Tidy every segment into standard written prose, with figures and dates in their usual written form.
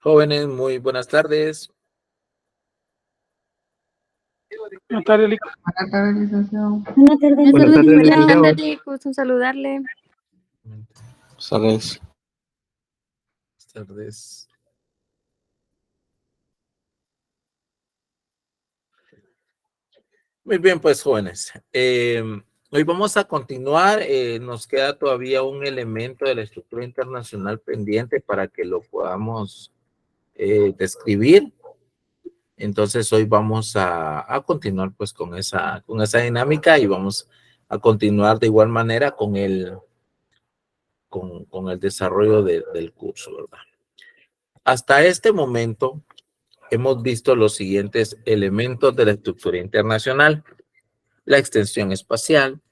Jóvenes, muy buenas tardes. Buenas tardes, Lic. Buenas tardes, licenciado. Buenas tardes. Buenas tardes, licenciado. Buenas tardes, gusto en saludarle. Buenas tardes. Muy bien, pues jóvenes. Hoy vamos a continuar. Nos queda todavía un elemento de la estructura internacional pendiente para que lo podamos describir. Entonces hoy vamos a continuar pues con esa dinámica y vamos a continuar de igual manera con el desarrollo del curso, ¿verdad? Hasta este momento hemos visto los siguientes elementos de la estructura internacional: la extensión espacial,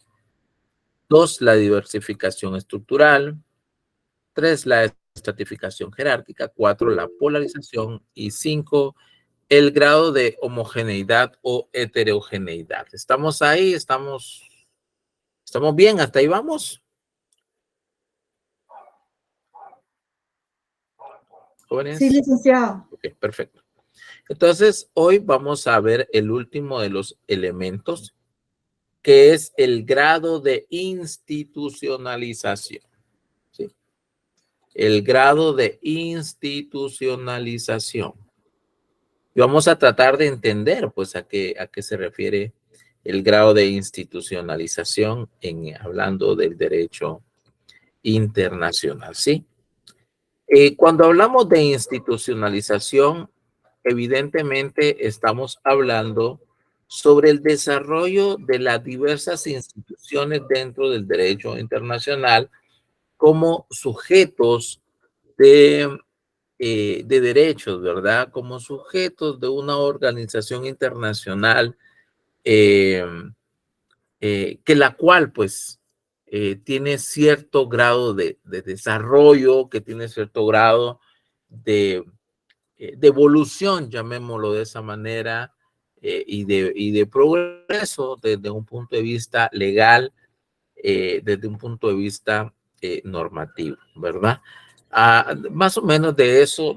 2, la diversificación estructural, 3, la estratificación jerárquica, 4, la polarización y 5, el grado de homogeneidad o heterogeneidad. ¿Estamos ahí? ¿Estamos bien? ¿Hasta ahí vamos? ¿Jóvenes? Sí, licenciado. Ok, perfecto. Entonces, hoy vamos a ver el último de los elementos, que es el grado de institucionalización. ¿Sí? El grado de institucionalización. Y vamos a tratar de entender, pues, a qué se refiere el grado de institucionalización hablando del derecho internacional, ¿sí? Cuando hablamos de institucionalización, evidentemente estamos hablando sobre el desarrollo de las diversas instituciones dentro del derecho internacional como sujetos de derechos, ¿verdad? Como sujetos de una organización internacional que la cual, pues, tiene cierto grado de desarrollo, que tiene cierto grado de evolución, llamémoslo de esa manera, y de progreso desde un punto de vista legal, desde un punto de vista normativo, ¿verdad? Más o menos de eso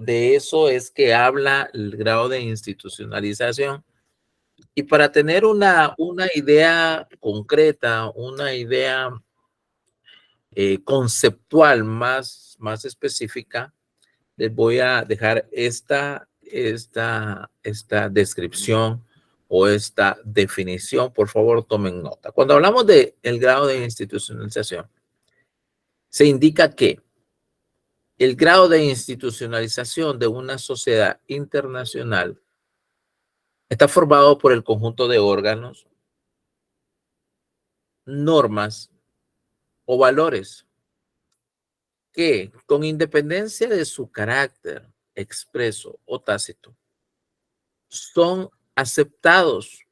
es que habla el grado de institucionalización. Y para tener una idea concreta, una idea conceptual más específica, les voy a dejar esta descripción o esta definición. Por favor, tomen nota. Cuando hablamos de el grado de institucionalización, se indica que el grado de institucionalización de una sociedad internacional está formado por el conjunto de órganos, normas o valores que, con independencia de su carácter expreso o tácito, son aceptados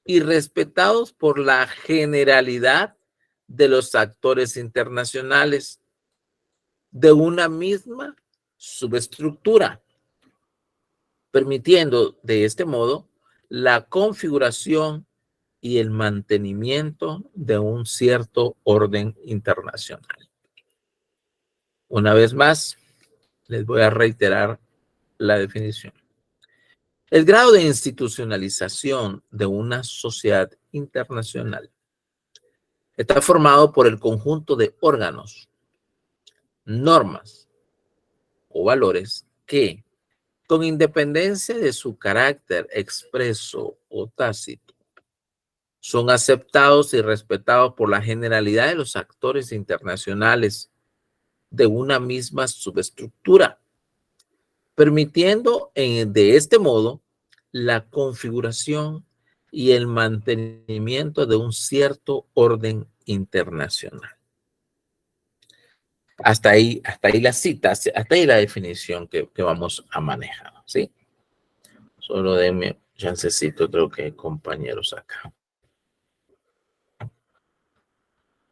y respetados por la generalidad de los actores internacionales de una misma subestructura, permitiendo de este modo la configuración y el mantenimiento de un cierto orden internacional. Una vez más, les voy a reiterar la definición. El grado de institucionalización de una sociedad internacional está formado por el conjunto de órganos, normas o valores que, con independencia de su carácter expreso o tácito, son aceptados y respetados por la generalidad de los actores internacionales de una misma subestructura, permitiendo de este modo la configuración y el mantenimiento de un cierto orden internacional. Hasta ahí la cita, hasta ahí la definición que vamos a manejar, ¿sí? Solo denme chancecito, creo que hay compañeros acá.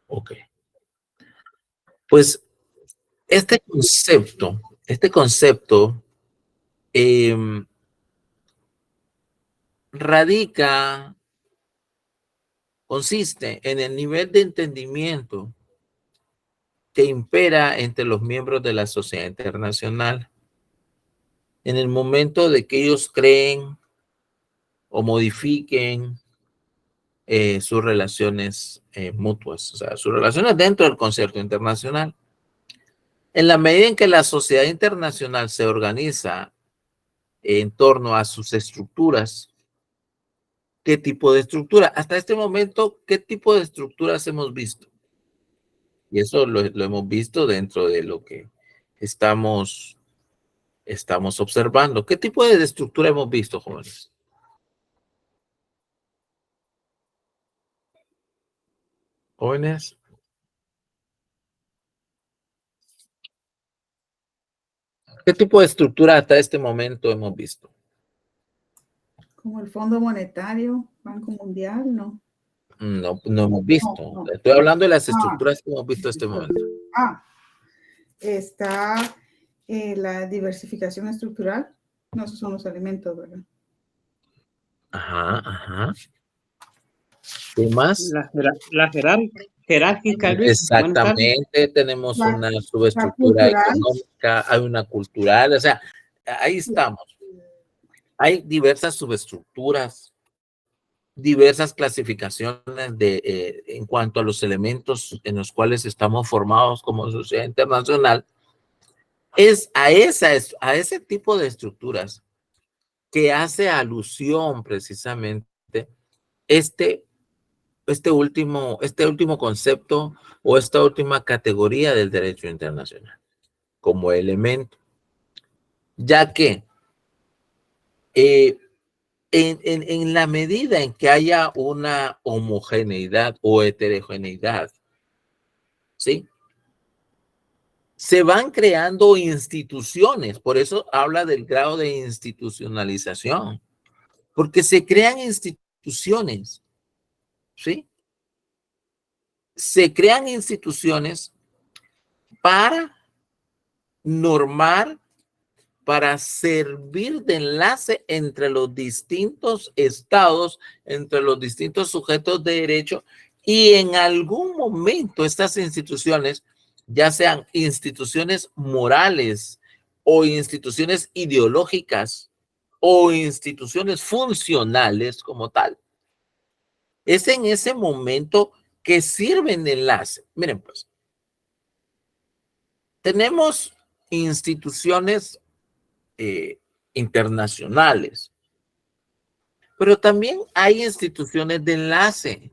Ok. Pues este concepto consiste en el nivel de entendimiento que impera entre los miembros de la sociedad internacional en el momento de que ellos creen o modifiquen sus relaciones mutuas, o sea, sus relaciones dentro del concierto internacional. En la medida en que la sociedad internacional se organiza en torno a sus estructuras, ¿qué tipo de estructura? Hasta este momento, ¿qué tipo de estructuras hemos visto? Y eso lo hemos visto dentro de lo que estamos observando. ¿Qué tipo de estructura hemos visto, jóvenes? Jóvenes. ¿Qué tipo de estructura hasta este momento hemos visto? Como el Fondo Monetario, Banco Mundial, ¿no? No, no hemos visto. No. Estoy hablando de las estructuras que hemos visto hasta este momento. Está la diversificación estructural. No, esos son los alimentos, ¿verdad? Ajá. ¿Qué más? La jerárquica, Luis. Exactamente, tenemos una subestructura económica, hay una cultural, o sea, ahí estamos. Hay diversas subestructuras, diversas clasificaciones en cuanto a los elementos en los cuales estamos formados como sociedad internacional. Es a ese tipo de estructuras que hace alusión precisamente este último concepto o esta última categoría del derecho internacional como elemento, ya que en la medida en que haya una homogeneidad o heterogeneidad, ¿sí? Se van creando instituciones, por eso habla del grado de institucionalización, porque se crean instituciones, ¿sí? Se crean instituciones para normar, para servir de enlace entre los distintos estados, entre los distintos sujetos de derecho, y en algún momento estas instituciones, ya sean instituciones morales o instituciones ideológicas o instituciones funcionales como tal, es en ese momento que sirven de enlace. Miren pues, tenemos instituciones internacionales, pero también hay instituciones de enlace.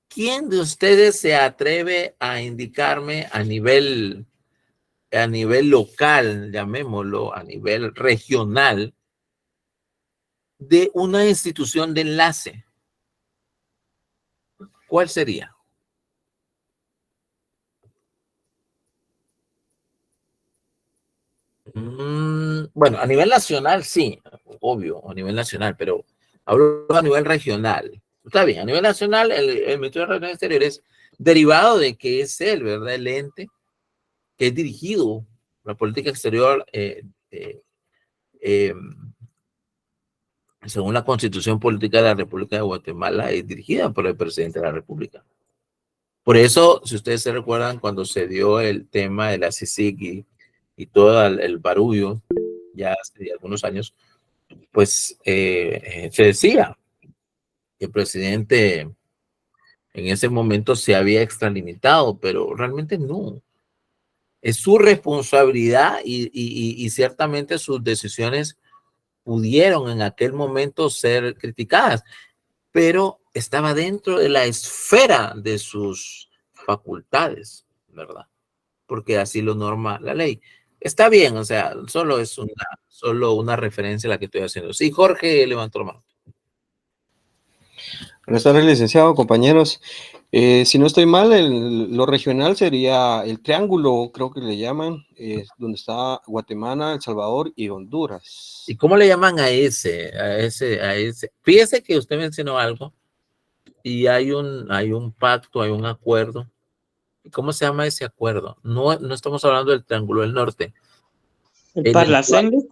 ¿Quién de ustedes se atreve a indicarme a nivel local, llamémoslo, a nivel regional, de una institución de enlace? ¿Cuál sería? Bueno, a nivel nacional sí, obvio, a nivel nacional, pero hablo a nivel regional. Está bien, a nivel nacional, el Ministerio de Relaciones Exteriores, derivado de que es él, ¿verdad? El ente que es dirigido, la política exterior, según la Constitución Política de la República de Guatemala, es dirigida por el presidente de la República. Por eso, si ustedes se recuerdan, cuando se dio el tema de la CICIG y todo el barullo, ya hace algunos años, pues se decía que el presidente en ese momento se había extralimitado, pero realmente no. Es su responsabilidad y ciertamente sus decisiones pudieron en aquel momento ser criticadas, pero estaba dentro de la esfera de sus facultades, ¿verdad? Porque así lo norma la ley. Está bien, o sea, solo es una referencia a la que estoy haciendo. Sí, Jorge levantó la mano. Buenas tardes, licenciado, compañeros. Si no estoy mal, lo regional sería el triángulo, creo que le llaman, donde está Guatemala, El Salvador y Honduras. ¿Y cómo le llaman a ese? Fíjese que usted mencionó algo y hay un pacto, hay un acuerdo. ¿Cómo se llama ese acuerdo? No estamos hablando del Triángulo del Norte. El Parlacén.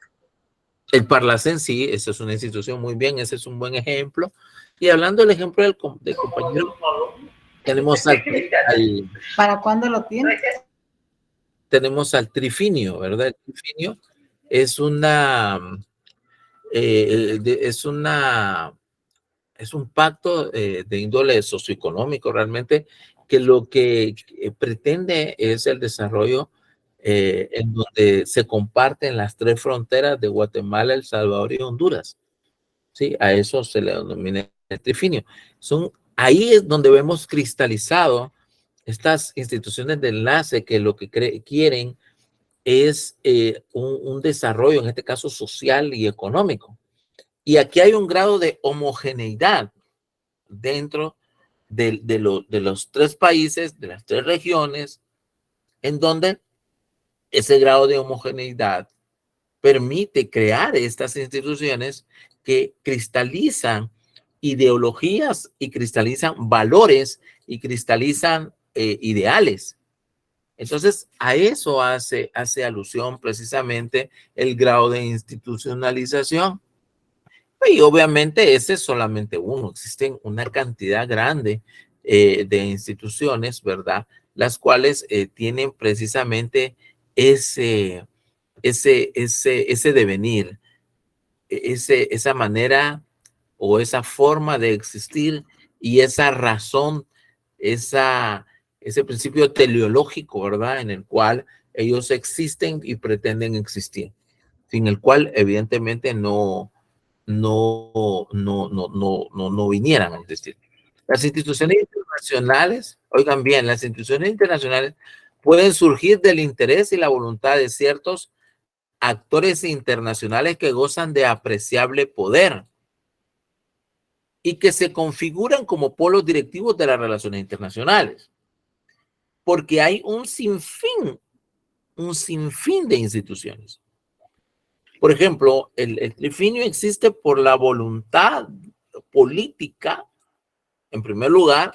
El Parlacén, sí, esa es una institución muy bien, ese es un buen ejemplo. Y hablando del ejemplo del compañero, tenemos al... ¿Para cuándo lo tiene? tenemos al trifinio, ¿verdad? El trifinio es es un pacto de índole socioeconómico realmente, que lo que pretende es el desarrollo en donde se comparten las tres fronteras de Guatemala, El Salvador y Honduras. ¿Sí? A eso se le denomina el trifinio. Ahí es donde vemos cristalizado estas instituciones de enlace que lo que quieren es un desarrollo, en este caso social y económico. Y aquí hay un grado de homogeneidad dentro de los tres países, de las tres regiones, en donde ese grado de homogeneidad permite crear estas instituciones que cristalizan ideologías y cristalizan valores y cristalizan ideales. Entonces, a eso hace alusión precisamente el grado de institucionalización. Y obviamente ese es solamente uno. Existen una cantidad grande de instituciones, ¿verdad? Las cuales tienen precisamente ese devenir, esa manera o esa forma de existir y esa razón, ese principio teleológico, ¿verdad? En el cual ellos existen y pretenden existir, sin el cual evidentemente no vinieran a existir. Las instituciones internacionales, oigan bien, las instituciones internacionales pueden surgir del interés y la voluntad de ciertos actores internacionales que gozan de apreciable poder y que se configuran como polos directivos de las relaciones internacionales, porque hay un sinfín de instituciones. Por ejemplo, el trifinio existe por la voluntad política, en primer lugar,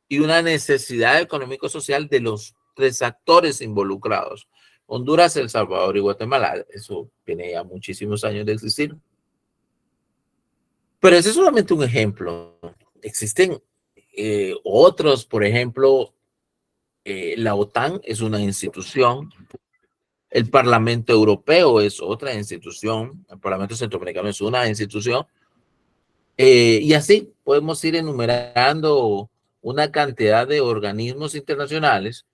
y una necesidad económico-social de los tres actores involucrados: Honduras, El Salvador y Guatemala. Eso tiene ya muchísimos años de existir. Pero ese es solamente un ejemplo. Existen otros, por ejemplo, la OTAN es una institución. El Parlamento Europeo es otra institución. El Parlamento Centroamericano es una institución. Y así podemos ir enumerando una cantidad de organismos internacionales,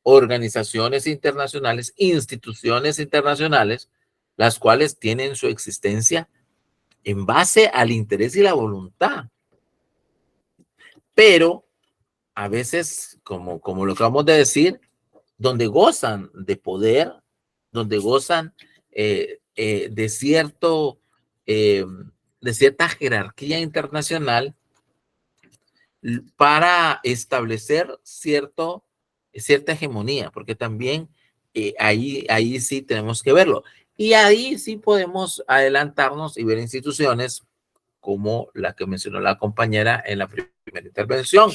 organizaciones internacionales, instituciones internacionales, las cuales tienen su existencia en base al interés y la voluntad. Pero a veces, como lo acabamos de decir, donde gozan de poder, donde gozan de cierta jerarquía internacional para establecer cierta hegemonía, porque también ahí sí tenemos que verlo. Y ahí sí podemos adelantarnos y ver instituciones como la que mencionó la compañera en la primera intervención: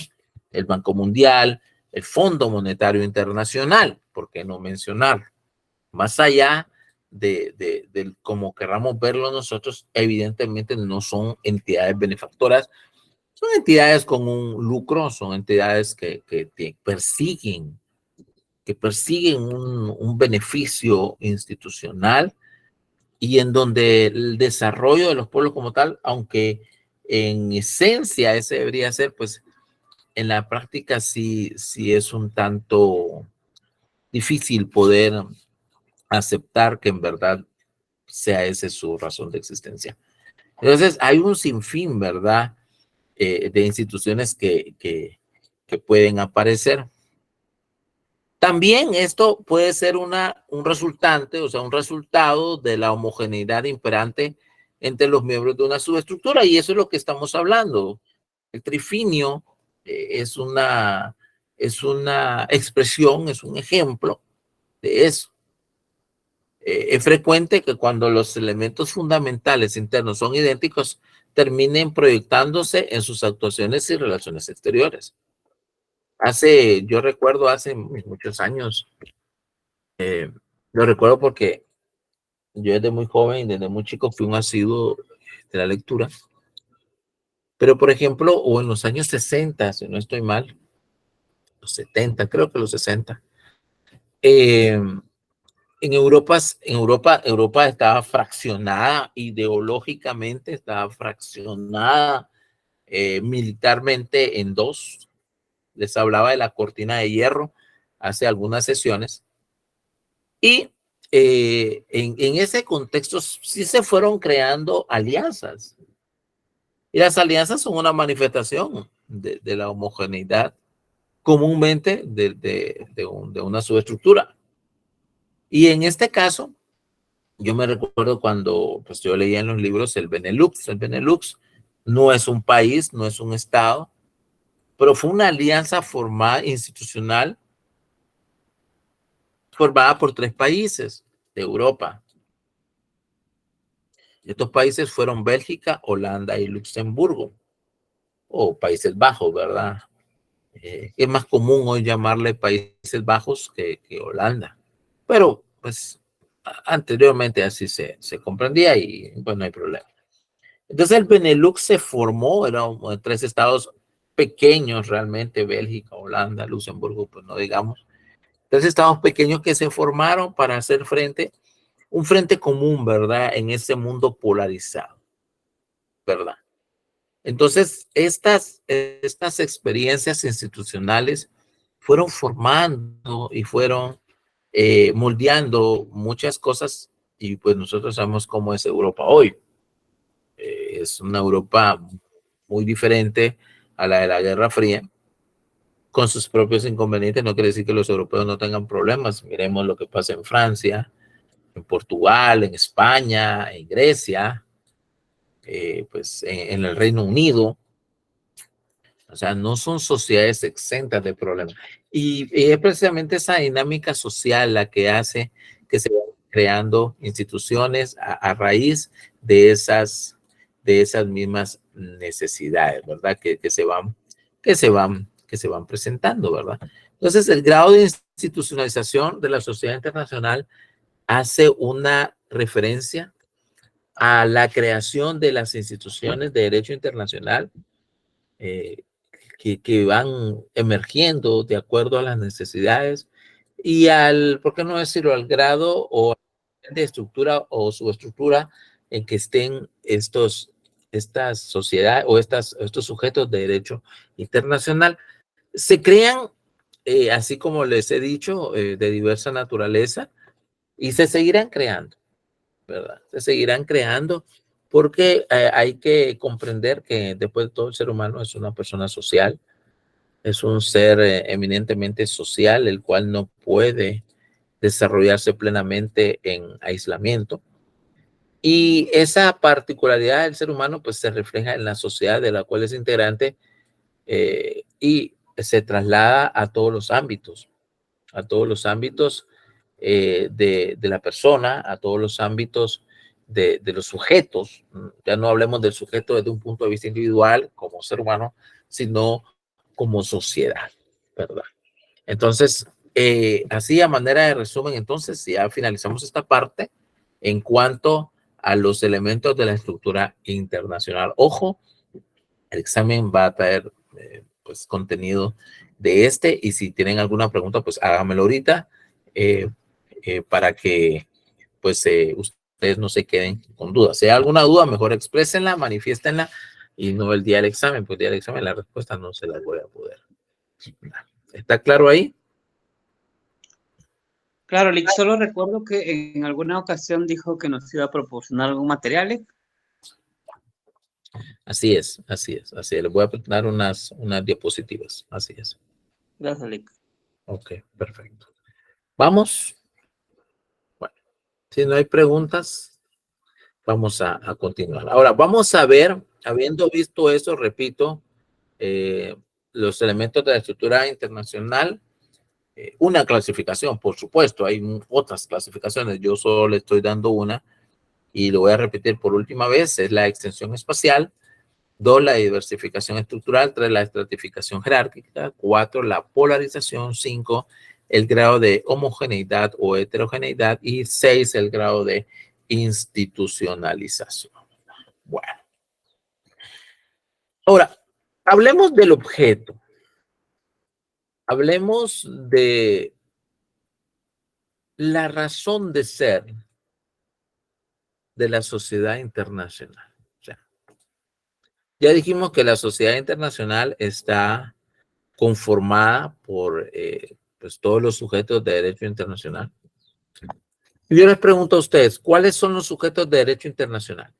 el Banco Mundial, el Fondo Monetario Internacional, ¿por qué no mencionarlo? Más allá de como querramos verlo nosotros, evidentemente no son entidades benefactoras, son entidades con un lucro, son entidades que persiguen un beneficio institucional, y en donde el desarrollo de los pueblos como tal, aunque en esencia ese debería ser, pues en la práctica sí es un tanto difícil poder aceptar que en verdad sea esa su razón de existencia. Entonces hay un sinfín, ¿verdad?, de instituciones que pueden aparecer. También esto puede ser un resultante, o sea, un resultado de la homogeneidad imperante entre los miembros de una subestructura, y eso es lo que estamos hablando. El trifinio es una expresión, es un ejemplo de eso. Es frecuente que cuando los elementos fundamentales internos son idénticos, terminen proyectándose en sus actuaciones y relaciones exteriores. Yo recuerdo hace muchos años, lo recuerdo porque yo desde muy joven, desde muy chico, fui un asiduo de la lectura. Pero, por ejemplo, o en los años 60, si no estoy mal, los 70, creo que los 60, Europa estaba fraccionada ideológicamente, estaba fraccionada militarmente en dos. Les hablaba de la cortina de hierro hace algunas sesiones. Y en ese contexto sí se fueron creando alianzas. Y las alianzas son una manifestación de la homogeneidad comúnmente de una subestructura. Y en este caso, yo me recuerdo cuando pues, yo leía en los libros el Benelux. El Benelux no es un país, no es un estado, pero fue una alianza formada, institucional, formada por 3 países de Europa. Estos países fueron Bélgica, Holanda y Luxemburgo, o Países Bajos, ¿verdad? Es más común hoy llamarle Países Bajos que Holanda, pero pues anteriormente así se comprendía y pues no hay problema. Entonces el Benelux se formó, eran 3 estados pequeños realmente, Bélgica, Holanda, Luxemburgo, pues no digamos, 3 estados pequeños que se formaron para hacer un frente común, ¿verdad? En ese mundo polarizado, ¿verdad? Entonces, estas experiencias institucionales fueron formando y fueron moldeando muchas cosas y pues nosotros sabemos cómo es Europa hoy. Es una Europa muy diferente a la de la Guerra Fría, con sus propios inconvenientes. No quiere decir que los europeos no tengan problemas. Miremos lo que pasa en Francia, en Portugal, en España, en Grecia, pues en el Reino Unido. O sea, no son sociedades exentas de problemas. Y es precisamente esa dinámica social la que hace que se vayan creando instituciones a raíz de esas mismas necesidades, ¿verdad? Que se van presentando, ¿verdad? Entonces, el grado de institucionalización de la sociedad internacional hace una referencia a la creación de las instituciones de derecho internacional que van emergiendo de acuerdo a las necesidades y ¿por qué no decirlo?, al grado o de estructura o subestructura en que estén estas sociedades o estos sujetos de derecho internacional. Se crean, así como les he dicho, de diversa naturaleza y se seguirán creando, ¿verdad? Se seguirán creando porque hay que comprender que después de todo el ser humano es una persona social, es un ser eminentemente social, el cual no puede desarrollarse plenamente en aislamiento. Y esa particularidad del ser humano pues se refleja en la sociedad de la cual es integrante y se traslada a todos los ámbitos de la persona, a todos los ámbitos de los sujetos. Ya no hablemos del sujeto desde un punto de vista individual como ser humano, sino como sociedad, ¿verdad? Entonces, así a manera de resumen, entonces ya finalizamos esta parte en cuanto a los elementos de la estructura internacional. Ojo, el examen va a traer pues contenido de y si tienen alguna pregunta, pues háganmelo ahorita para que pues ustedes no se queden con dudas. Si hay alguna duda, mejor exprésenla, manifiéstenla y no el día del examen, pues el día del examen la respuesta no se la voy a poder. ¿Está claro ahí? Claro, Lick, solo recuerdo que en alguna ocasión dijo que nos iba a proporcionar algún material. Así es. Les voy a presentar unas diapositivas. Así es. Gracias, Lick. Ok, perfecto. ¿Vamos? Bueno, si no hay preguntas, vamos a continuar. Ahora, vamos a ver, habiendo visto eso, repito, los elementos de la estructura internacional, una clasificación, por supuesto, hay otras clasificaciones, yo solo le estoy dando una y lo voy a repetir por última vez, es la extensión espacial. 2, la diversificación estructural. 3, la estratificación jerárquica. 4, la polarización. 5, el grado de homogeneidad o heterogeneidad. Y 6, el grado de institucionalización. Bueno. Ahora, hablemos del objeto. Hablemos de la razón de ser de la sociedad internacional. O sea, ya dijimos que la sociedad internacional está conformada por pues todos los sujetos de derecho internacional. Y yo les pregunto a ustedes, ¿cuáles son los sujetos de derecho internacional?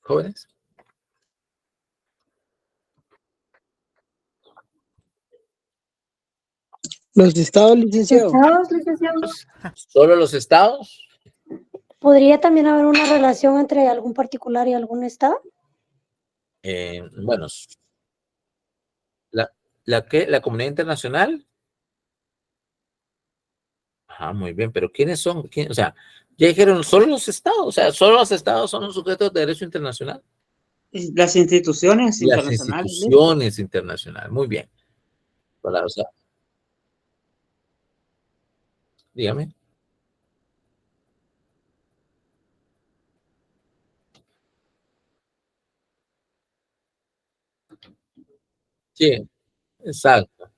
Jóvenes. Los estados, licenciado. Estados, licenciados. ¿Solo los estados? ¿Podría también haber una relación entre algún particular y algún estado? Bueno, ¿la comunidad internacional? Ah, muy bien, pero ¿quiénes son? O sea, ya dijeron, solo los estados, o sea, solo los estados son los sujetos de derecho internacional. Las instituciones Las internacionales. instituciones internacionales, muy bien. O sea, dígame. Sí, exacto.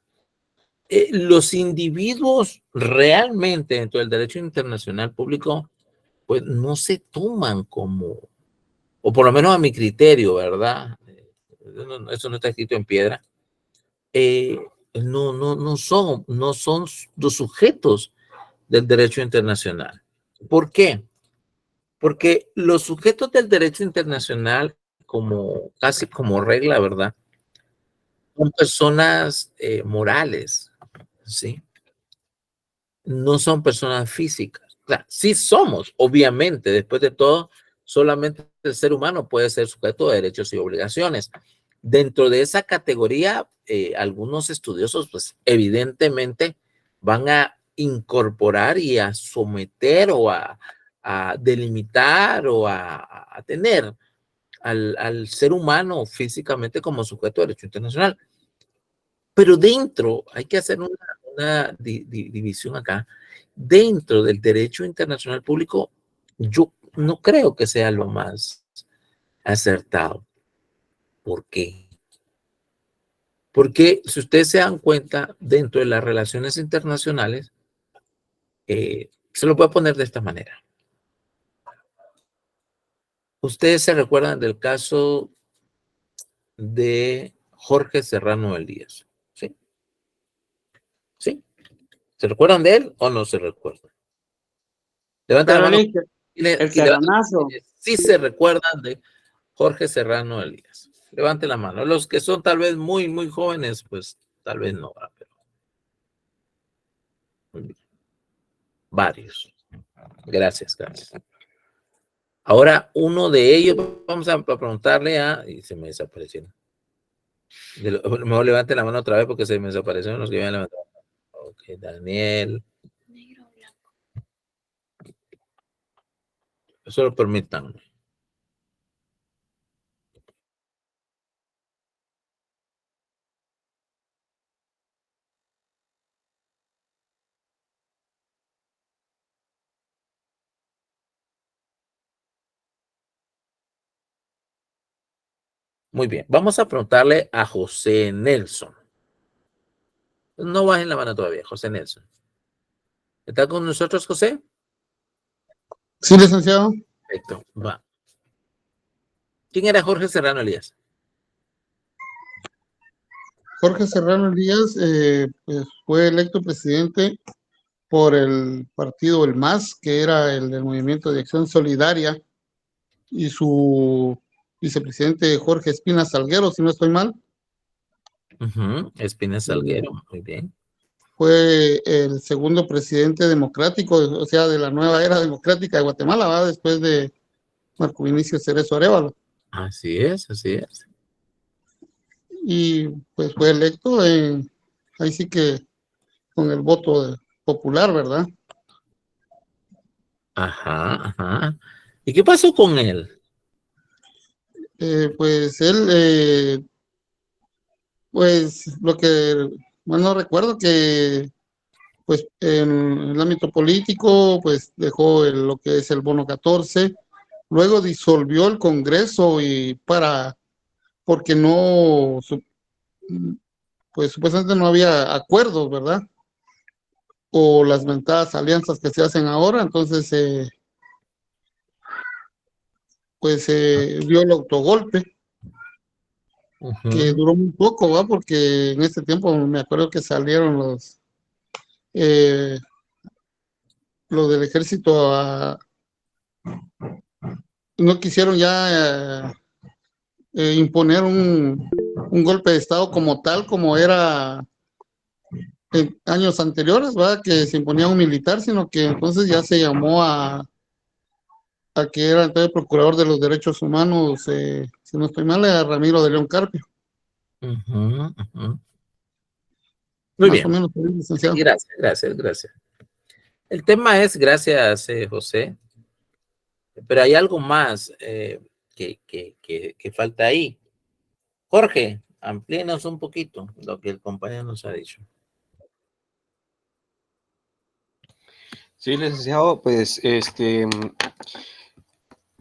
Los individuos realmente dentro del derecho internacional público, pues no se toman como, o por lo menos a mi criterio, ¿verdad? Eso no está escrito en piedra. No son los sujetos del derecho internacional. ¿Por qué? Porque los sujetos del derecho internacional, casi como regla, ¿verdad? Son personas morales, ¿sí? No son personas físicas. O sea, sí somos, obviamente, después de todo, solamente el ser humano puede ser sujeto de derechos y obligaciones. Dentro de esa categoría, algunos estudiosos, pues evidentemente van a incorporar y a someter o a delimitar o a tener al ser humano físicamente como sujeto de derecho internacional. Pero dentro, hay que hacer una división acá, dentro del derecho internacional público, yo no creo que sea lo más acertado. ¿Por qué? Porque si ustedes se dan cuenta, dentro de las relaciones internacionales, se lo voy a poner de esta manera. Ustedes se recuerdan del caso de Jorge Serrano Elías, ¿sí? ¿Sí? ¿Se recuerdan de él o no se recuerdan? Levanten la Claro, mano. listo. Y El serranazo. sí se recuerdan de Jorge Serrano Elías. Levanten la mano. Los que son tal vez muy, muy jóvenes, pues tal vez no. Pero varios. Gracias, gracias. Ahora, uno de ellos, vamos a preguntarle y se me desaparecieron. Mejor levanten la mano otra vez porque se me desaparecieron los que habían levantado. Ok, Daniel. Solo permítanme. Muy bien, vamos a preguntarle a José Nelson. No bajen la mano todavía, José Nelson. ¿Está con nosotros, José? Sí, licenciado. Perfecto, va. ¿Quién era Jorge Serrano Elías? Jorge Serrano Elías pues, fue electo presidente por el partido El MAS, que era el del Movimiento de Acción Solidaria, y su vicepresidente Jorge Espina Salguero, si no estoy mal. Espina Salguero, muy bien. Fue el segundo presidente democrático, o sea, de la nueva era democrática de Guatemala, ¿va? Después de Marco Vinicio Cerezo Arévalo. Así es, así es. Y pues fue electo, ahí sí que con el voto popular, ¿verdad? Ajá, ajá. ¿Y qué pasó con él? Pues él, pues lo que, bueno, recuerdo que pues en el ámbito político, pues dejó lo que es el bono 14, luego disolvió el Congreso porque no pues supuestamente no había acuerdos, ¿verdad? O las mentadas alianzas que se hacen ahora, entonces pues se dio el autogolpe, que Ujú. duró muy poco, ¿va? Porque en ese tiempo me acuerdo que salieron eh, los del ejército no quisieron ya imponer un golpe de estado como tal, como era en años anteriores, ¿va? Que se imponía un militar, sino que entonces ya se llamó a que era entonces procurador de los derechos humanos, si no estoy mal, a Ramiro de León Carpio, Ujú, ujú. Muy más o bien. menos, Sí, licenciado. gracias, gracias, gracias. El tema es, gracias, José, pero hay algo más que falta ahí. Jorge, amplíenos un poquito lo que el compañero nos ha dicho. Sí, licenciado, pues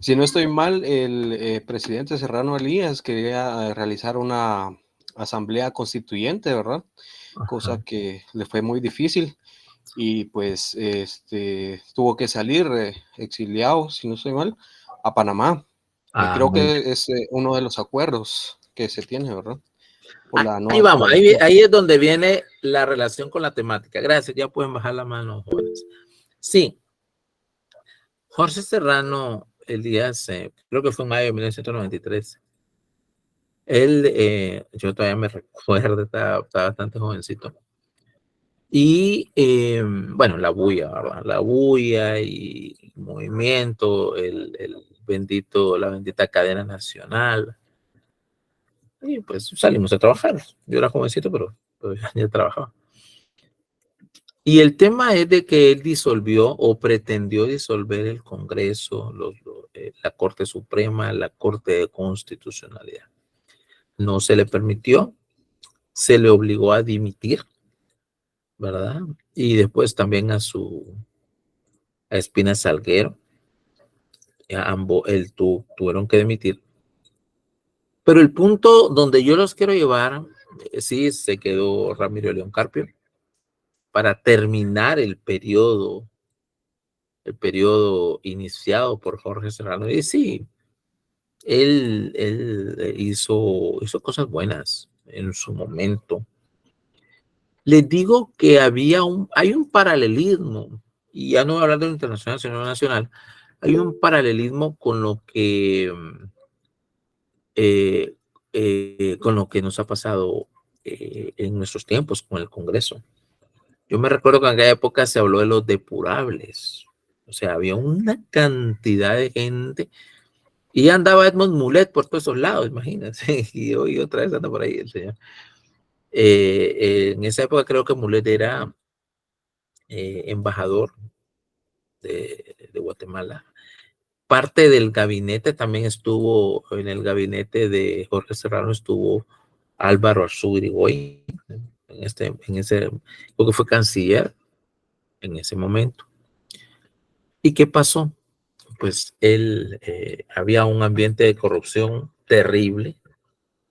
si no estoy mal, el presidente Serrano Elías quería realizar una asamblea constituyente, ¿verdad? Cosa Ajá. que le fue muy difícil y pues tuvo que salir exiliado, si no estoy mal, a Panamá. Creo Muy bien. que es uno de los acuerdos que se tiene, ¿verdad? Por la Ahí nueva vamos, coalición. ahí es donde viene la relación con la temática. Gracias, ya pueden bajar la mano, jóvenes. Sí, Jorge Serrano Elías, creo que fue en mayo de 1993. Él, yo todavía me recuerdo, estaba bastante jovencito. Y bueno, la bulla, ¿verdad? La bulla y el movimiento, la bendita cadena nacional. Y pues salimos a trabajar. Yo era jovencito, pero ya trabajaba. Y el tema es de que él disolvió o pretendió disolver el Congreso, la Corte Suprema, la Corte de Constitucionalidad. No se le permitió, se le obligó a dimitir, ¿verdad? Y después también a Espina Salguero, a ambos tuvieron que dimitir. Pero el punto donde yo los quiero llevar, sí, se quedó Ramiro León Carpio para terminar el periodo iniciado por Jorge Serrano. Y sí, él hizo cosas buenas en su momento. Les digo que hay un paralelismo, y ya no voy a hablar de lo internacional, sino de lo nacional. Hay un paralelismo eh, con lo que nos ha pasado en nuestros tiempos con el Congreso. Yo me recuerdo que en aquella época se habló de los depurables. O sea, había una cantidad de gente y andaba Edmond Mulet por todos esos lados, imagínense. Y hoy otra vez anda por ahí el señor. En esa época creo que Mulet era embajador de Guatemala. Parte del gabinete también estuvo, en el gabinete de Jorge Serrano estuvo Álvaro Arzú Irigoyen, creo que fue canciller en ese momento. ¿Y qué pasó? Pues había un ambiente de corrupción terrible,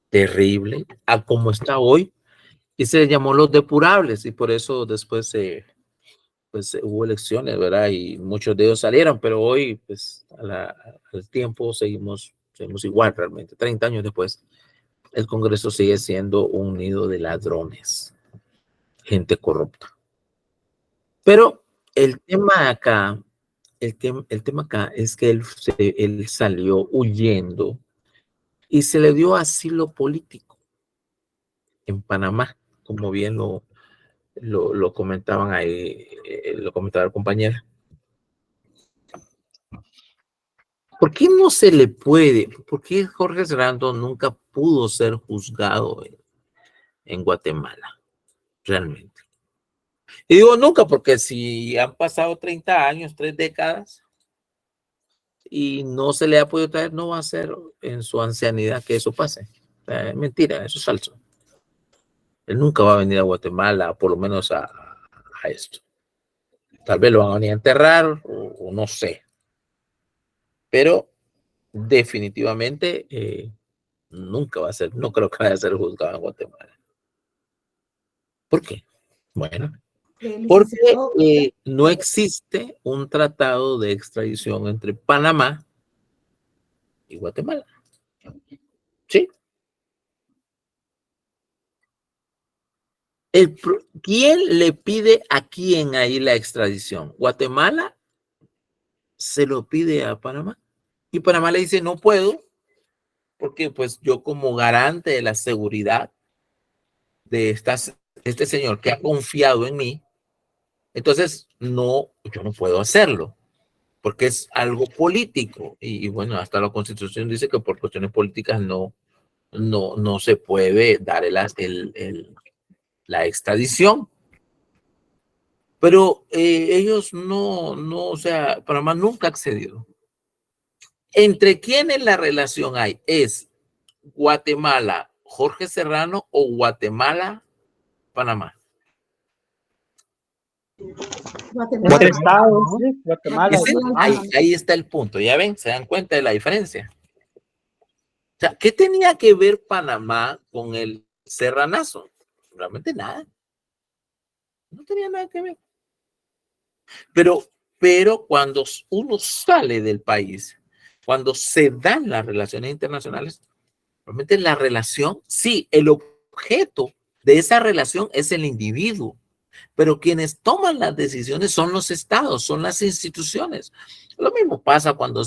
terrible, a como está hoy, y se le llamó los depurables, y por eso después pues hubo elecciones, ¿verdad? Y muchos de ellos salieron, pero hoy, pues al tiempo seguimos igual realmente. 30 años después, el Congreso sigue siendo un nido de ladrones, gente corrupta. Pero el tema acá, el tema acá es que él salió huyendo y se le dio asilo político en Panamá, como bien lo comentaban ahí, lo comentaba el compañero. ¿Por qué no se le puede? ¿Por qué Jorge Serrano nunca pudo ser juzgado en Guatemala? Realmente. Y digo nunca, porque si han pasado 30 años, 3 décadas, y no se le ha podido traer, no va a ser en su ancianidad que eso pase. Es mentira, eso es falso. Él nunca va a venir a Guatemala, por lo menos a esto. Tal vez lo van a venir a enterrar, o no sé. Pero definitivamente nunca va a ser, no creo que vaya a ser juzgado en Guatemala. ¿Por qué? Bueno, porque licenciado, no existe un tratado de extradición entre Panamá y Guatemala. ¿Sí? ¿Quién le pide a quién ahí la extradición? Guatemala se lo pide a Panamá. Y Panamá le dice, no puedo, porque pues yo como garante de la seguridad de este señor que ha confiado en mí, entonces no, yo no puedo hacerlo, porque es algo político. Y bueno, hasta la Constitución dice que por cuestiones políticas no se puede dar la extradición. Pero ellos o sea, Panamá nunca accedió. ¿Entre quiénes la relación hay? ¿Es Guatemala, Jorge Serrano o Guatemala, Panamá? Guatemala. Entre estados, sí, Guatemala. Ahí está el punto. Ya ven, se dan cuenta de la diferencia. O sea, ¿qué tenía que ver Panamá con el serranazo? Realmente nada. No tenía nada que ver. Pero cuando uno sale del país, cuando se dan las relaciones internacionales, realmente la relación, sí, el objeto de esa relación es el individuo, pero quienes toman las decisiones son los estados, son las instituciones. Lo mismo pasa cuando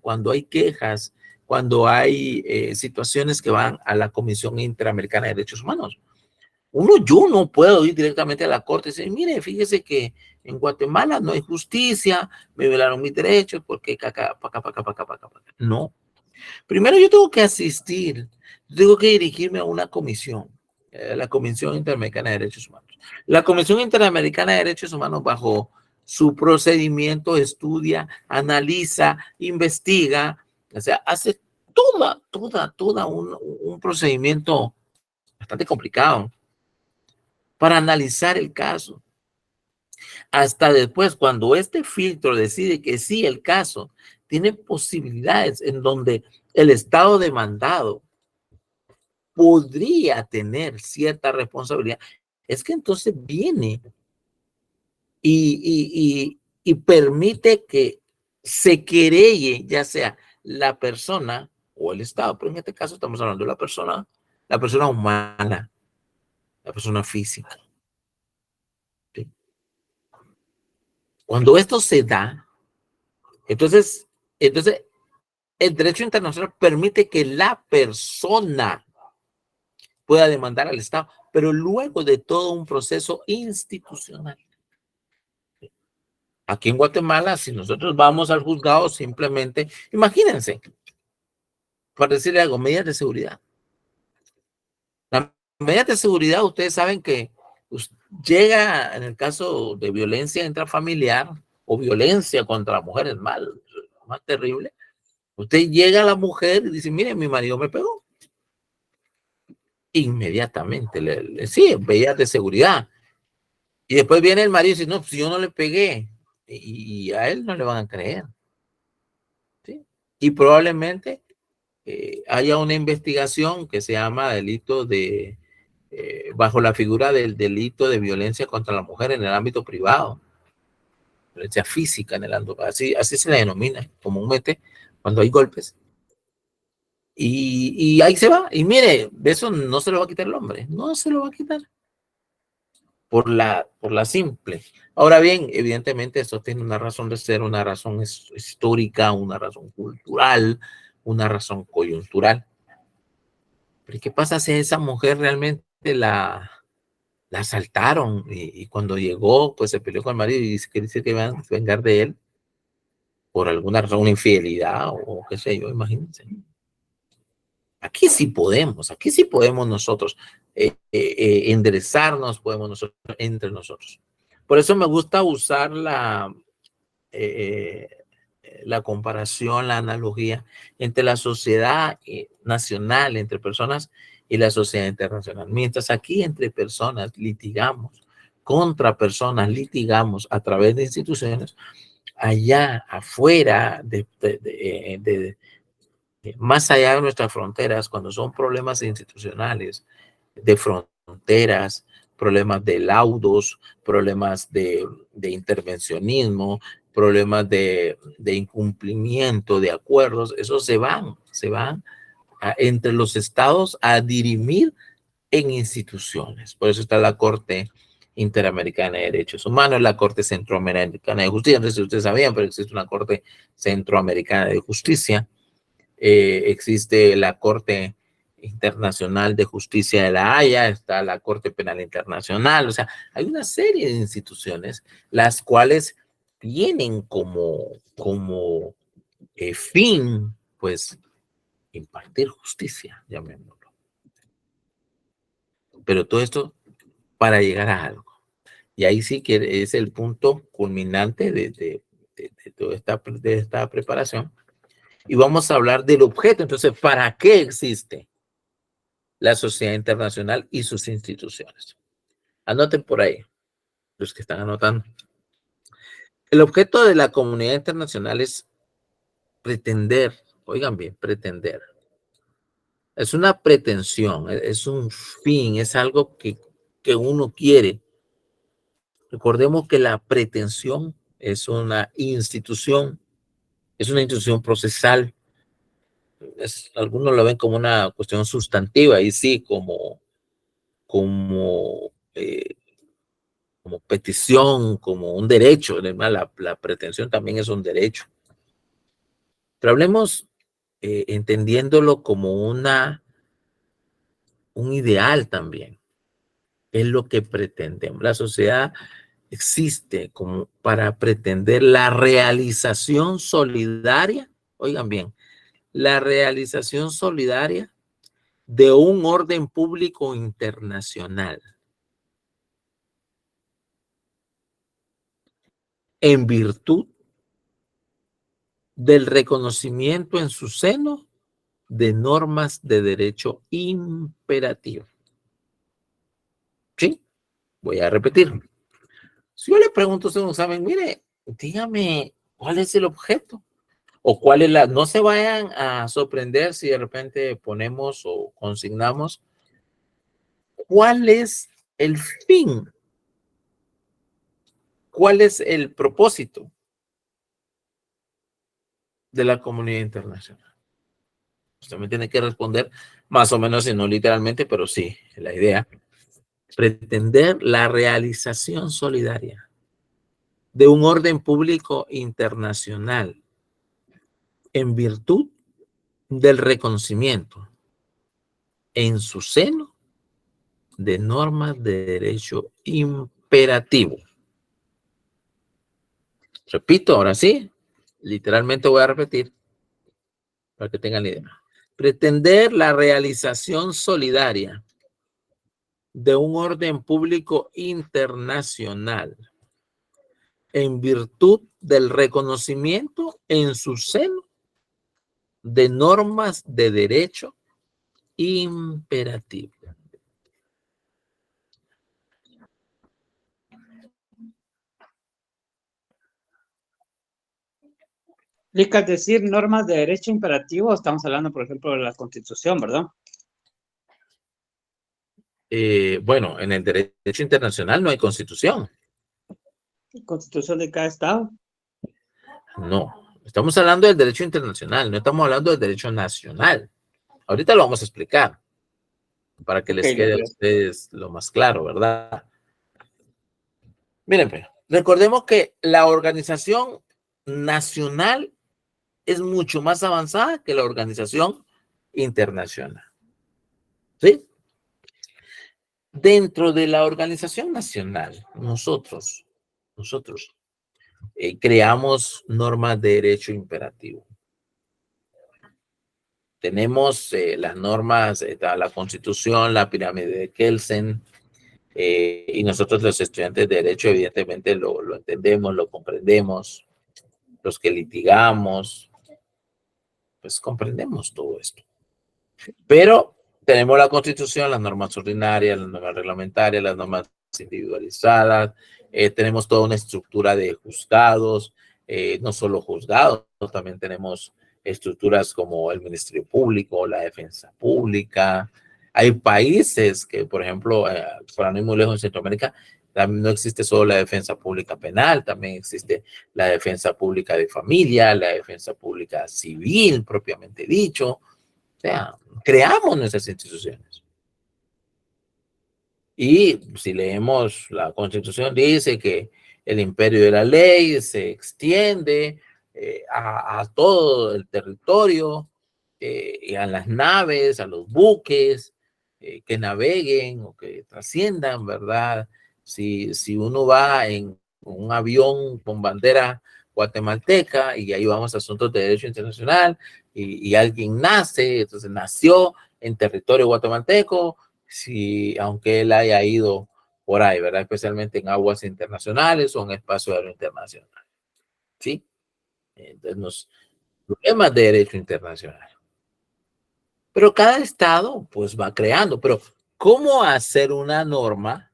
cuando hay quejas, cuando hay situaciones que van a la Comisión Interamericana de Derechos Humanos. Yo no puedo ir directamente a la corte y decir, mire, fíjese que en Guatemala no hay justicia, me violaron mis derechos, porque no. Primero yo tengo que asistir, tengo que dirigirme a una comisión, la Comisión Interamericana de Derechos Humanos. La Comisión Interamericana de Derechos Humanos, bajo su procedimiento, estudia, analiza, investiga, o sea, hace toda un procedimiento bastante complicado para analizar el caso. Hasta después, cuando este filtro decide que sí, el caso tiene posibilidades en donde el Estado demandado podría tener cierta responsabilidad, es que entonces viene y permite que se querelle, ya sea la persona o el Estado, pero en este caso estamos hablando de la persona humana, la persona física. ¿Sí? Cuando esto se da, entonces el derecho internacional permite que la persona pueda demandar al Estado, pero luego de todo un proceso institucional. Aquí en Guatemala, si nosotros vamos al juzgado, simplemente, imagínense, para decirle algo, medidas de seguridad. Las medidas de seguridad, ustedes saben que llega en el caso de violencia intrafamiliar o violencia contra la mujer, es más terrible. Usted llega a la mujer y dice, mire, mi marido me pegó. Inmediatamente, sí, medidas de seguridad. Y después viene el marido y dice, no, pues yo no le pegué. Y a él no le van a creer. ¿Sí? Y probablemente haya una investigación que se llama delito bajo la figura del delito de violencia contra la mujer en el ámbito privado. Violencia física en el ámbito, así se le denomina comúnmente cuando hay golpes. Y ahí se va. Y mire, eso no se lo va a quitar el hombre. No se lo va a quitar. Por la simple. Ahora bien, evidentemente esto tiene una razón de ser, una razón histórica, una razón cultural, una razón coyuntural. Pero ¿qué pasa si a esa mujer realmente la asaltaron y cuando llegó, pues se peleó con el marido y dice que van a vengar de él por alguna razón, una infidelidad o qué sé yo, imagínense. Aquí sí podemos nosotros enderezarnos, podemos nosotros entre nosotros. Por eso me gusta usar la comparación, la analogía entre la sociedad nacional, entre personas y la sociedad internacional. Mientras aquí entre personas litigamos, contra personas litigamos a través de instituciones, allá afuera, más allá de nuestras fronteras, cuando son problemas institucionales, de fronteras problemas de laudos, problemas de intervencionismo, problemas de incumplimiento de acuerdos, esos se van entre los estados a dirimir en instituciones. Por eso está la Corte Interamericana de Derechos Humanos, la Corte Centroamericana de Justicia. No sé si ustedes sabían, pero existe una Corte Centroamericana de Justicia. Existe la Corte Internacional de Justicia de la Haya, está la Corte Penal Internacional. O sea, hay una serie de instituciones las cuales tienen como fin, pues, impartir justicia, llamémoslo. Pero todo esto para llegar a algo. Y ahí sí que es el punto culminante de toda esta preparación. Y vamos a hablar del objeto. Entonces, ¿para qué existe la sociedad internacional y sus instituciones? Anoten por ahí, los que están anotando. El objeto de la comunidad internacional es pretender, oigan bien, pretender. Es una pretensión, es un fin, es algo que uno quiere. Recordemos que la pretensión es una institución procesal. Algunos lo ven como una cuestión sustantiva, y sí, como petición, como un derecho. Además, la pretensión también es un derecho. Pero hablemos entendiéndolo como un ideal también. Es lo que pretendemos. La sociedad existe como para pretender la realización solidaria, oigan bien, la realización solidaria de un orden público internacional en virtud del reconocimiento en su seno de normas de derecho imperativo. ¿Sí? Voy a repetir. Si yo le pregunto a ustedes, ¿saben? Mire, dígame, ¿cuál es el objeto? O cuál es la... No se vayan a sorprender si de repente ponemos o consignamos cuál es el fin, cuál es el propósito de la comunidad internacional. Usted me tiene que responder más o menos, si no literalmente, pero sí, la idea. Pretender la realización solidaria de un orden público internacional en virtud del reconocimiento en su seno de normas de derecho imperativo. Repito, ahora sí, literalmente voy a repetir para que tengan la idea. Pretender la realización solidaria de un orden público internacional en virtud del reconocimiento en su seno de normas de derecho imperativo. Al decir normas de derecho imperativo, estamos hablando, por ejemplo, de la Constitución, ¿verdad? Bueno, en el derecho internacional no hay constitución. Constitución de cada estado. No, estamos hablando del derecho internacional, no estamos hablando del derecho nacional. Ahorita lo vamos a explicar para que les quede a ustedes lo más claro, ¿verdad? Miren, pues, recordemos que la organización nacional es mucho más avanzada que la organización internacional. ¿Sí? Dentro de la organización nacional, nosotros creamos normas de derecho imperativo. Tenemos las normas, la Constitución, la pirámide de Kelsen, y nosotros los estudiantes de derecho evidentemente lo entendemos, lo comprendemos. Los que litigamos, pues comprendemos todo esto. Pero tenemos la Constitución, las normas ordinarias, las normas reglamentarias, las normas individualizadas, tenemos toda una estructura de juzgados, no solo juzgados, también tenemos estructuras como el Ministerio Público, la Defensa Pública, Hay países que, por ejemplo, para no ir muy lejos en Centroamérica, no existe solo la defensa pública penal, también existe la defensa pública de familia, la defensa pública civil, propiamente dicho. O sea, creamos nuestras instituciones. Y si leemos la Constitución, dice que el imperio de la ley se extiende a todo el territorio, y a las naves, a los buques que naveguen o que trasciendan, ¿verdad? Si uno va en un avión con bandera guatemalteca y ahí vamos a asuntos de derecho internacional y alguien nace, entonces nació en territorio guatemalteco, si, aunque él haya ido por ahí, ¿verdad? Especialmente en aguas internacionales o en espacio aéreo internacional, ¿sí? Entonces, los problemas de derecho internacional. Pero cada estado, pues, va creando. Pero, ¿cómo hacer una norma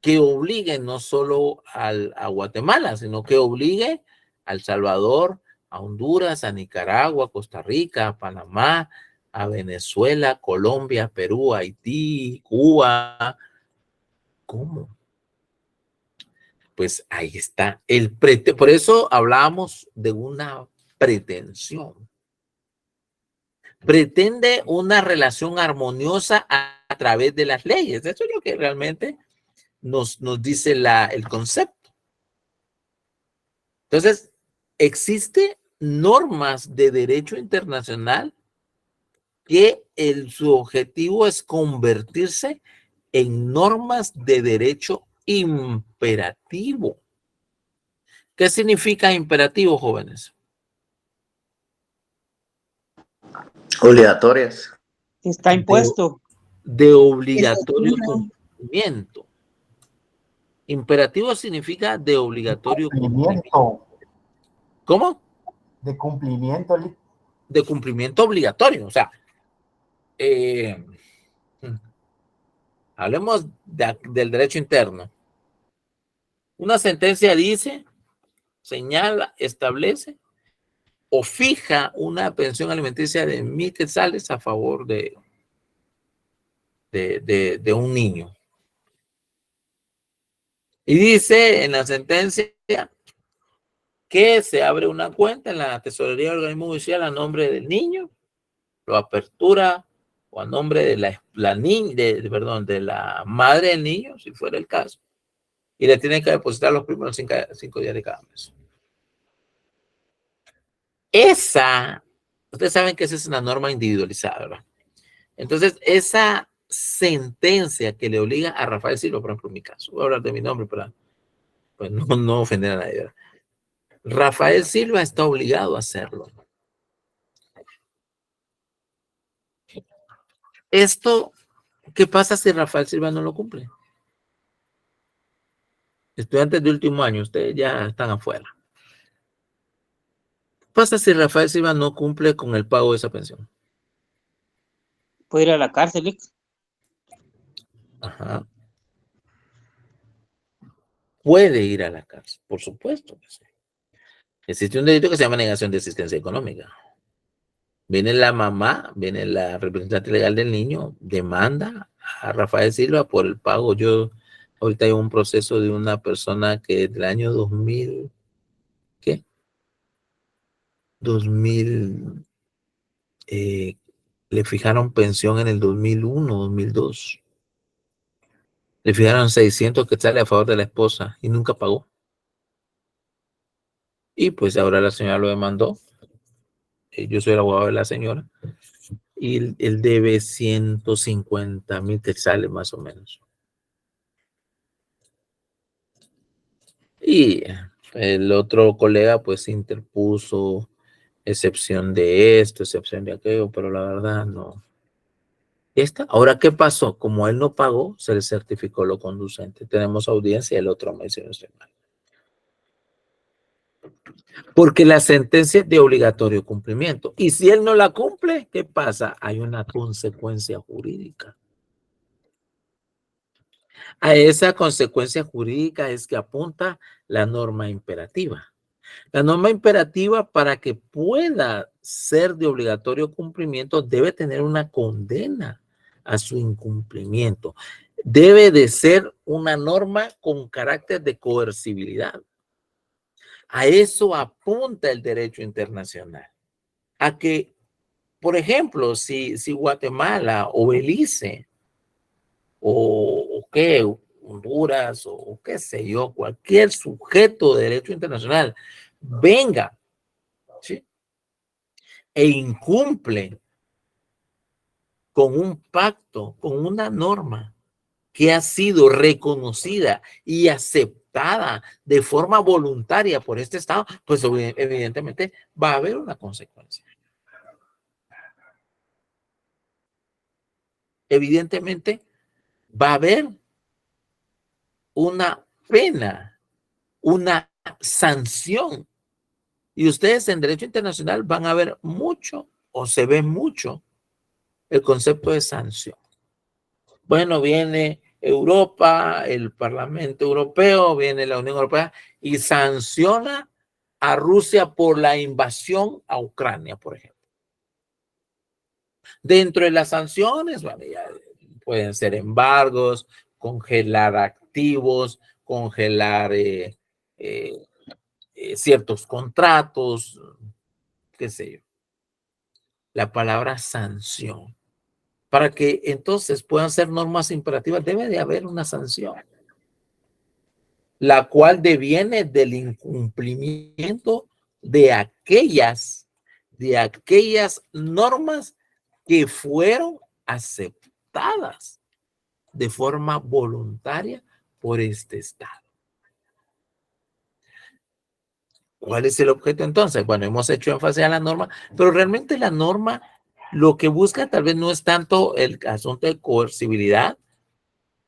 que obligue no solo a Guatemala, sino que obligue a El Salvador, a Honduras, a Nicaragua, a Costa Rica, a Panamá, a Venezuela, Colombia, Perú, Haití, Cuba? ¿Cómo? Pues ahí está. Por eso hablábamos de una pretensión. Pretende una relación armoniosa a través de las leyes. Eso es lo que realmente nos dice el concepto. Entonces, existen normas de derecho internacional que su objetivo es convertirse en normas de derecho imperativo. ¿Qué significa imperativo, jóvenes? Obligatorias. Está impuesto. De obligatorio cumplimiento. Imperativo significa de obligatorio cumplimiento. ¿Cómo? De cumplimiento. De cumplimiento obligatorio. O sea, hablemos del derecho interno. Una sentencia dice, señala, establece o fija una pensión alimenticia de 1,000 quetzales a favor de un niño. Y dice en la sentencia que se abre una cuenta en la tesorería del organismo judicial a nombre del niño, lo apertura o a nombre de de la madre del niño, si fuera el caso, y le tienen que depositar los primeros 5 días de cada mes. Ustedes saben que esa es una norma individualizada, ¿verdad? Entonces, esa sentencia que le obliga a Rafael Silva, por ejemplo, en mi caso, voy a hablar de mi nombre para pues, no ofender a nadie, ¿verdad? Rafael Silva está obligado a hacerlo. Esto, ¿qué pasa si Rafael Silva no lo cumple? Estudiantes de último año, ustedes ya están afuera. ¿Qué pasa si Rafael Silva no cumple con el pago de esa pensión? Puede ir a la cárcel. Ajá. Puede ir a la cárcel, por supuesto que sí. Existe un delito que se llama negación de asistencia económica. Viene la mamá, viene la representante legal del niño, demanda a Rafael Silva por el pago. Ahorita hay un proceso de una persona que del año 2000, ¿qué? 2000, le fijaron pensión en el 2001, 2002. Le fijaron 600 quetzales a favor de la esposa y nunca pagó. Y pues ahora la señora lo demandó. Yo soy el abogado de la señora. Y él debe 150,000 quetzales más o menos. Y el otro colega pues interpuso excepción de esto, excepción de aquello, pero la verdad no. Ahora, ¿qué pasó? Como él no pagó, se le certificó lo conducente. Tenemos audiencia el otro mes, si no estoy mal. Porque la sentencia es de obligatorio cumplimiento. Y si él no la cumple, ¿qué pasa? Hay una consecuencia jurídica. A esa consecuencia jurídica es que apunta la norma imperativa. La norma imperativa, para que pueda ser de obligatorio cumplimiento, debe tener una condena a su incumplimiento. Debe de ser una norma con carácter de coercibilidad. A eso apunta el derecho internacional. A que, por ejemplo, si Guatemala o Belice o qué, Honduras o qué sé yo, cualquier sujeto de derecho internacional venga, ¿sí?, e incumple con un pacto, con una norma que ha sido reconocida y aceptada de forma voluntaria por este Estado, pues evidentemente va a haber una consecuencia. Evidentemente va a haber una pena, una sanción. Y ustedes en derecho internacional van a ver mucho o se ve mucho el concepto de sanción. Bueno, viene Europa, el Parlamento Europeo, viene la Unión Europea y sanciona a Rusia por la invasión a Ucrania, por ejemplo. Dentro de las sanciones, bueno, ya pueden ser embargos, congelar activos, congelar ciertos contratos, qué sé yo. La palabra sanción. Para que entonces puedan ser normas imperativas, debe de haber una sanción, la cual deviene del incumplimiento de aquellas normas que fueron aceptadas de forma voluntaria por este Estado. ¿Cuál es el objeto entonces? Bueno, hemos hecho énfasis a la norma, pero realmente la norma lo que busca tal vez no es tanto el asunto de coercibilidad,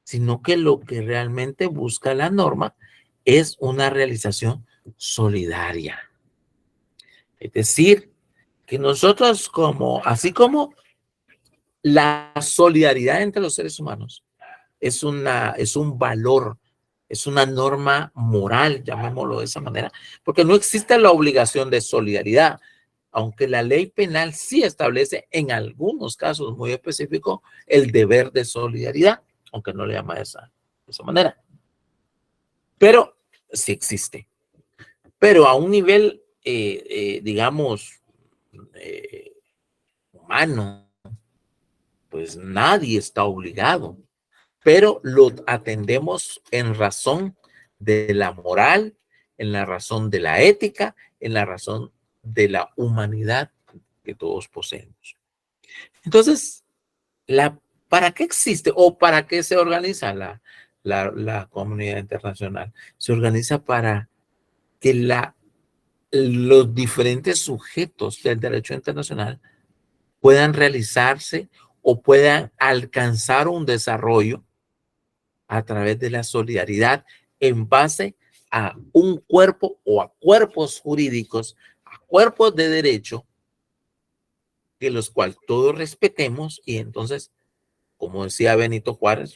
sino que lo que realmente busca la norma es una realización solidaria. Es decir, que nosotros así como la solidaridad entre los seres humanos es un valor, es una norma moral, llamémoslo de esa manera, porque no existe la obligación de solidaridad, aunque la ley penal sí establece en algunos casos muy específicos el deber de solidaridad, aunque no le llama de esa manera. Pero sí existe. Pero a un nivel, digamos, humano, pues nadie está obligado, pero lo atendemos en razón de la moral, en la razón de la ética, en la razón de la humanidad que todos poseemos. Entonces, ¿para qué existe o para qué se organiza la comunidad internacional? Se organiza para que los diferentes sujetos del derecho internacional puedan realizarse o puedan alcanzar un desarrollo a través de la solidaridad en base a un cuerpo o a cuerpos jurídicos, a cuerpos de derecho, que los cuales todos respetemos. Y entonces, como decía Benito Juárez,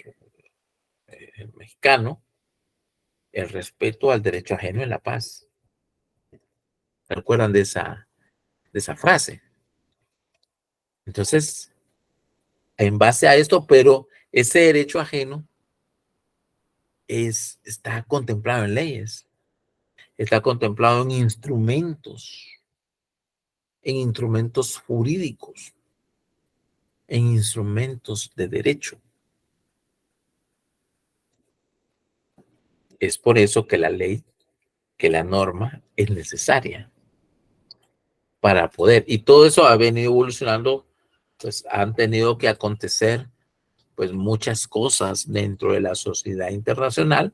el mexicano, el respeto al derecho ajeno en la paz. ¿Se acuerdan de esa frase? Entonces, en base a esto, pero ese derecho ajeno está contemplado en leyes, está contemplado en instrumentos jurídicos, en instrumentos de derecho. Es por eso que la ley, que la norma es necesaria para poder, y todo eso ha venido evolucionando, pues han tenido que acontecer pues muchas cosas dentro de la sociedad internacional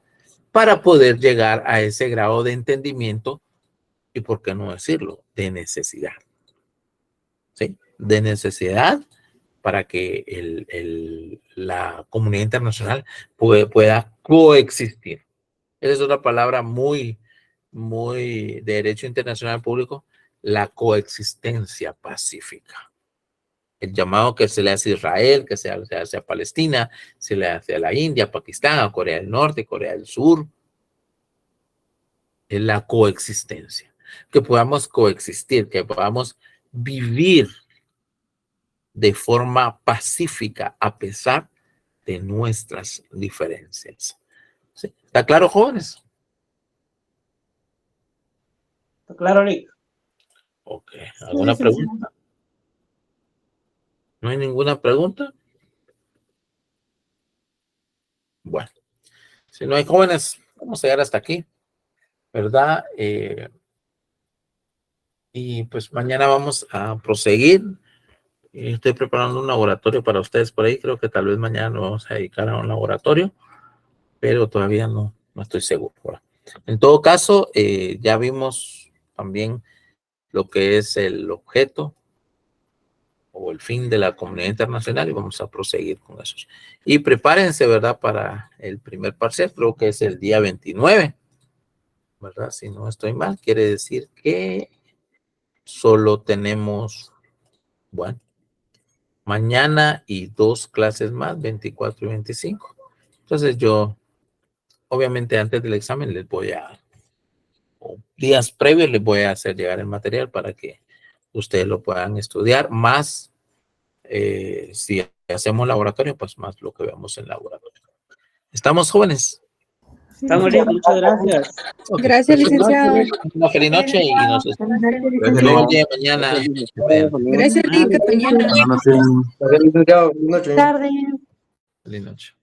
para poder llegar a ese grado de entendimiento y, por qué no decirlo, de necesidad. ¿Sí? De necesidad para que la comunidad internacional pueda coexistir. Esa es otra palabra muy de derecho internacional público, la coexistencia pacífica. El llamado que se le hace a Israel, que se hace a Palestina, se le hace a la India, Pakistán, a Corea del Norte, Corea del Sur, es la coexistencia. Que podamos coexistir, que podamos vivir de forma pacífica a pesar de nuestras diferencias. ¿Sí? ¿Está claro, jóvenes? ¿Está claro, Rick? Ok. ¿Alguna pregunta? ¿No hay ninguna pregunta? Bueno, si no hay jóvenes, vamos a llegar hasta aquí, ¿verdad? Y pues mañana vamos a proseguir. Estoy preparando un laboratorio para ustedes por ahí. Creo que tal vez mañana nos vamos a dedicar a un laboratorio, pero todavía no estoy seguro. Bueno, en todo caso, ya vimos también lo que es el objeto o el fin de la comunidad internacional y vamos a proseguir con eso. Y prepárense, ¿verdad? Para el primer parcial, creo que es el día 29, ¿verdad? Si no estoy mal, quiere decir que solo tenemos, bueno, mañana y 2 clases más, 24 y 25. Entonces yo, obviamente antes del examen les voy a, o días previos les voy a hacer llegar el material para que ustedes lo puedan estudiar, más si hacemos laboratorio, pues más lo que vemos en laboratorio. ¿Estamos jóvenes? Estamos listos, muchas gracias. Okay. Gracias, licenciado. Una feliz noche y nos vemos el día de mañana. Gracias, Rick. Hasta mañana. Tarde. Feliz noche.